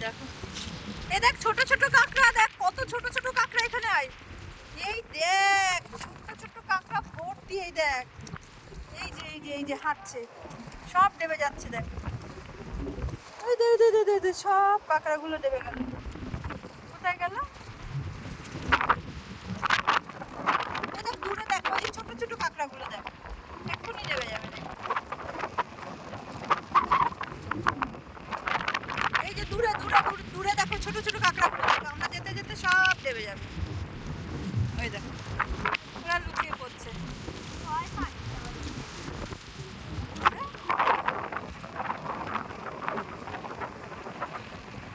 দেখো, এই দেখ ছোট ছোট কাঁকড়া, দেখ কত ছোট ছোট কাঁকড়া এখানে আয়। এই দেখ ছোট ছোট কাঁকড়া ভর্তি, এই দেখ, এই যে হাঁটছে, সব ডেবে যাচ্ছে দেখ। এই দে দে দে দে দে, সব কাঁকড়াগুলো ডেবে গেল। কোথায় গেল? এই দেখ দূরে দেখো, এই ছোট ছোট কাঁকড়াগুলো দেখ, এক্ষুনি ডেবে যাবে দেখ। এই যে দূরে দূরে দূরে দেখো ছোট ছোট কাঁকড়াগুলো দেখো, আমরা যেতে যেতে সব ডেবে যাবে। ওই দেখো ওরা লুকিয়ে